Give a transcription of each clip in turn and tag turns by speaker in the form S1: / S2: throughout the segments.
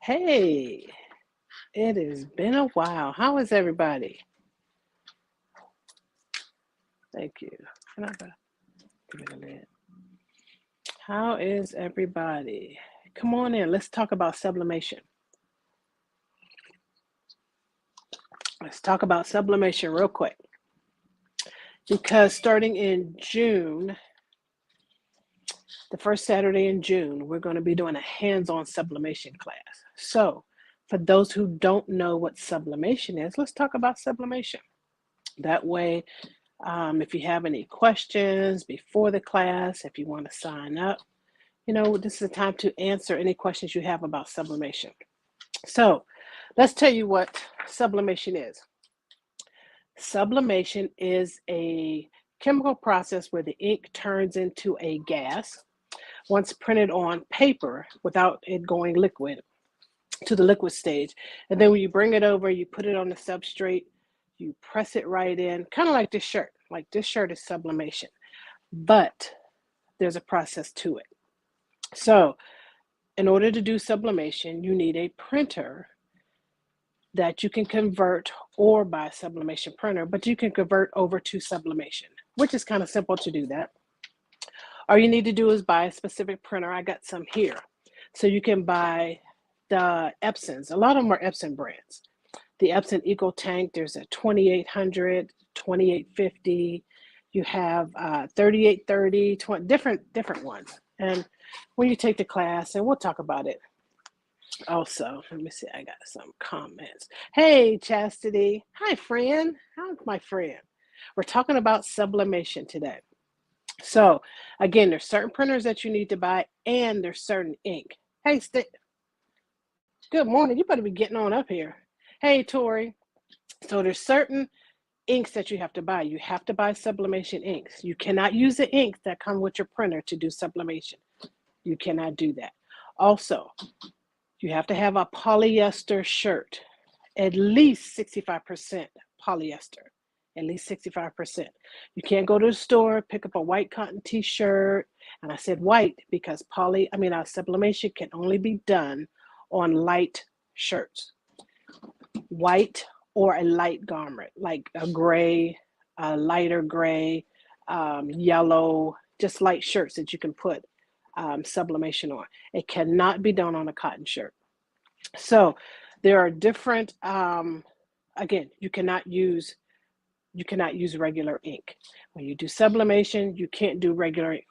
S1: Hey, it has been a while. How is everybody? Thank you. Can I give it a minute? How is everybody? Come on in. Let's talk about sublimation. Let's talk about sublimation real quick. Because starting in June, the first Saturday in June, we're going to be doing a hands-on sublimation class. So, for those who don't know what sublimation is, let's talk about sublimation. That way, if you have any questions before the class, if you want to sign up, this is the time to answer any questions you have about sublimation. So let's tell you what sublimation is. Sublimation is a chemical process where the ink turns into a gas once printed on paper without it going liquid to the liquid stage. And then when you bring it over, you put it on the substrate, you press it right in, kind of like this shirt. Like this shirt is sublimation, but there's a process to it. So in order to do sublimation, you need a printer that you can convert, or buy a sublimation printer, but you can convert over to sublimation, which is kind of simple to do that. All you need to do is buy a specific printer. I got some here. So you can buy the Epsons. A lot of them are Epson brands. The Epson Eco Tank, there's a 2800, 2850. You have 3830, 20, different ones. And when you take the class, and we'll talk about it also. Let me see, I got some comments. Hey, Chastity. Hi, friend. How's my friend? We're talking about sublimation today. So, again, there's certain printers that you need to buy, and there's certain ink. Hey, good morning. You better be getting on up here. Hey, Tori. So there's certain inks that you have to buy. You have to buy sublimation inks. You cannot use the inks that come with your printer to do sublimation. You cannot do that. Also, you have to have a polyester shirt, at least 65% polyester, at least 65%. You can't go to the store, pick up a white cotton t-shirt, and I said white because sublimation can only be done on light shirts. White or a light garment, like a gray, a lighter gray, yellow, just light shirts that you can put sublimation on. It cannot be done on a cotton shirt. So there are different, again, you cannot use regular ink. When you do sublimation, you can't do regular ink.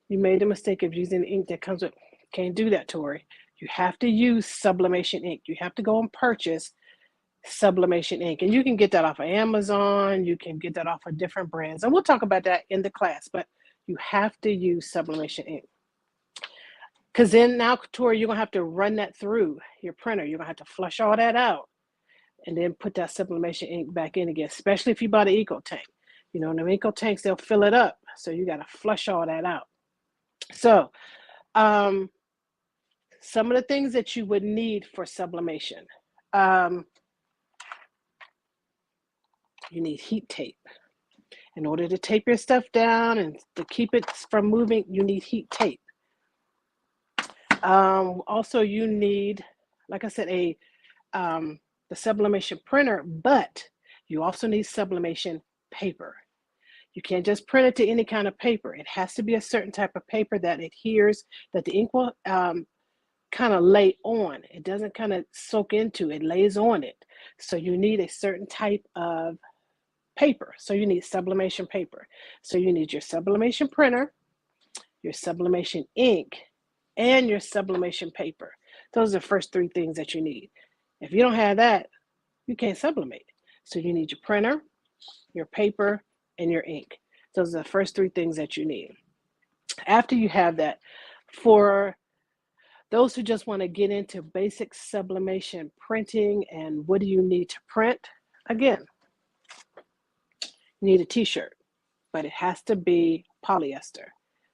S1: You made the mistake of using the ink that comes with, can't do that, Tori. You have to use sublimation ink. You have to go and purchase sublimation ink. And you can get that off of Amazon. You can get that off of different brands. And we'll talk about that in the class, but you have to use sublimation ink. Because then now, Tori, you're going to have to run that through your printer. You're going to have to flush all that out and then put that sublimation ink back in again, especially if you bought an Eco Tank. You know, in the Eco Tanks, they'll fill it up. So you got to flush all that out. So some of the things that you would need for sublimation. You need heat tape. In order to tape your stuff down and to keep it from moving, you need heat tape. Also, you need, like I said, the sublimation printer, but you also need sublimation paper. You can't just print it to any kind of paper. It has to be a certain type of paper that adheres, that the ink will kind of lay on. It doesn't kind of soak into, it lays on it. So you need a certain type of paper. So you need sublimation paper. So you need your sublimation printer, your sublimation ink, and your sublimation paper. Those are the first three things that you need. If you don't have that, you can't sublimate. So you need your printer, your paper, and your ink. Those are the first three things that you need. After you have that, for those who just want to get into basic sublimation printing and what do you need to print, again, you need a t-shirt, but it has to be polyester.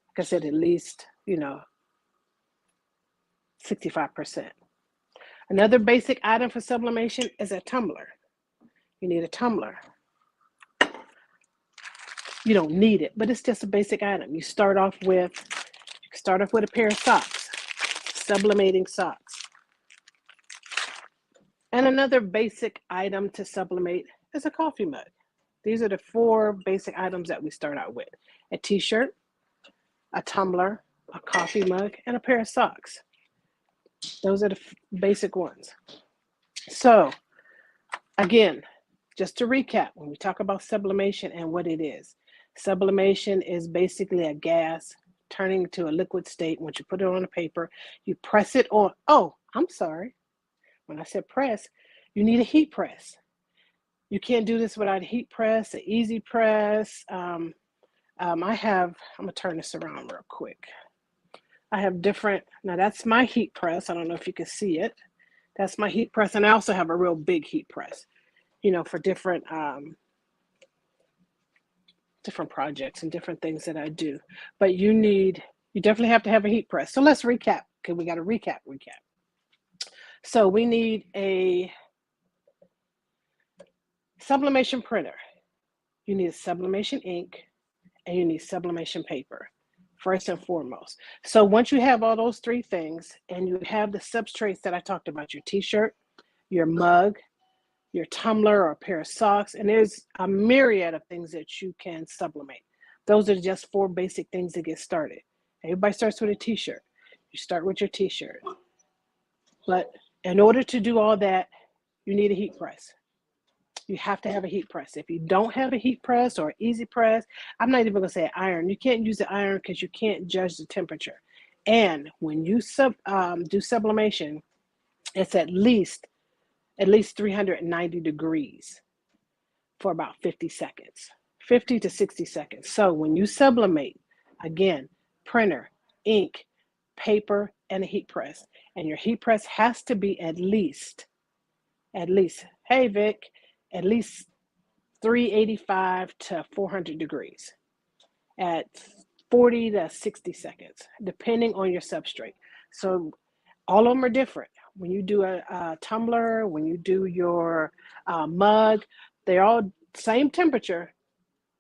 S1: Like I said, at least, 65%. Another basic item for sublimation is a tumbler. You need a tumbler. You don't need it, but it's just a basic item. You start off with a pair of socks. sublimating socks. And another basic item to sublimate is a coffee mug. These are the 4 basic items that we start out with: a t-shirt, a tumbler, a coffee mug, and a pair of socks. Those are the basic ones. So again, just to recap, when we talk about sublimation and what it is, sublimation is basically a gas turning to a liquid state. Once you put it on a paper, you press it on. Oh, I'm sorry. When I said press, you need a heat press. You can't do this without a heat press, an easy press. I'm gonna turn this around real quick. I have different, now that's my heat press. I don't know if you can see it. That's my heat press. And I also have a real big heat press, you know, for different projects and different things that I do. But you definitely have to have a heat press. So let's recap, because we got to recap. So we need a sublimation printer. You need a sublimation ink, and you need sublimation paper, first and foremost. So once you have all those 3 things, and you have the substrates that I talked about, your t-shirt, your mug, your tumbler, or a pair of socks, and there's a myriad of things that you can sublimate. Those are just 4 basic things to get started. Everybody starts with a t-shirt. You start with your t-shirt. But in order to do all that, you need a heat press. You have to have a heat press. If you don't have a heat press or easy press, I'm not even going to say iron. You can't use the iron because you can't judge the temperature. And when you do sublimation, it's at least 390 degrees for about 50 seconds, 50 to 60 seconds. So when you sublimate, again, printer, ink, paper, and a heat press. And your heat press has to be at least, hey Vic, at least 385 to 400 degrees at 40 to 60 seconds, depending on your substrate. So all of them are different. When you do a tumbler, when you do your mug, they're all same temperature,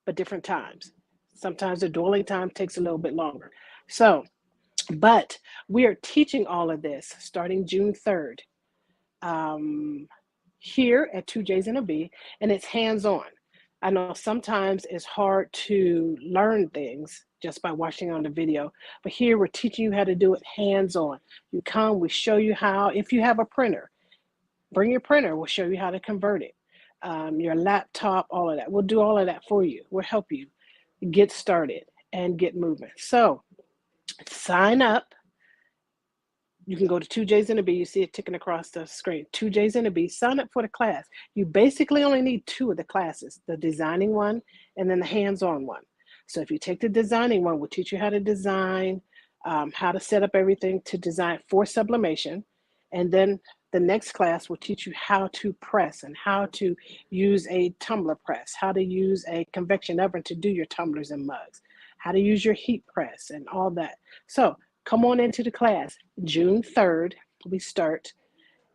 S1: but different times. Sometimes the dwelling time takes a little bit longer. So, but we are teaching all of this starting June 3rd here at 2J's and a B, and it's hands-on. I know sometimes it's hard to learn things just by watching on the video, but here we're teaching you how to do it hands-on. You come, we show you how. If you have a printer, bring your printer, we'll show you how to convert it. Your laptop, all of that. We'll do all of that for you. We'll help you get started and get moving. So sign up. You can go to 2J's and a B. You see it ticking across the screen. 2J's and a B. Sign up for the class. You basically only need 2 of the classes, the designing one and then the hands-on one. So if you take the designing one, we'll teach you how to design, how to set up everything to design for sublimation. And then the next class will teach you how to press and how to use a tumbler press, how to use a convection oven to do your tumblers and mugs, how to use your heat press and all that. So come on into the class. June 3rd, we start,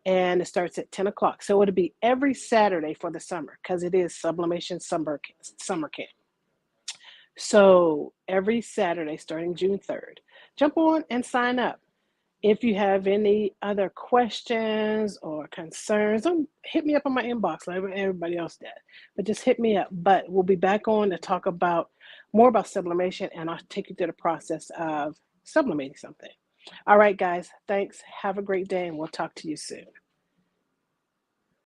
S1: and it starts at 10 o'clock. So it'll be every Saturday for the summer because it is Sublimation summer camp. So every Saturday starting June 3rd, jump on and sign up. If you have any other questions or concerns, hit me up on my inbox like everybody else did. But just hit me up. But we'll be back on to talk more about sublimation, and I'll take you through the process of sublimating something. All right, guys, thanks. Have a great day, and we'll talk to you soon.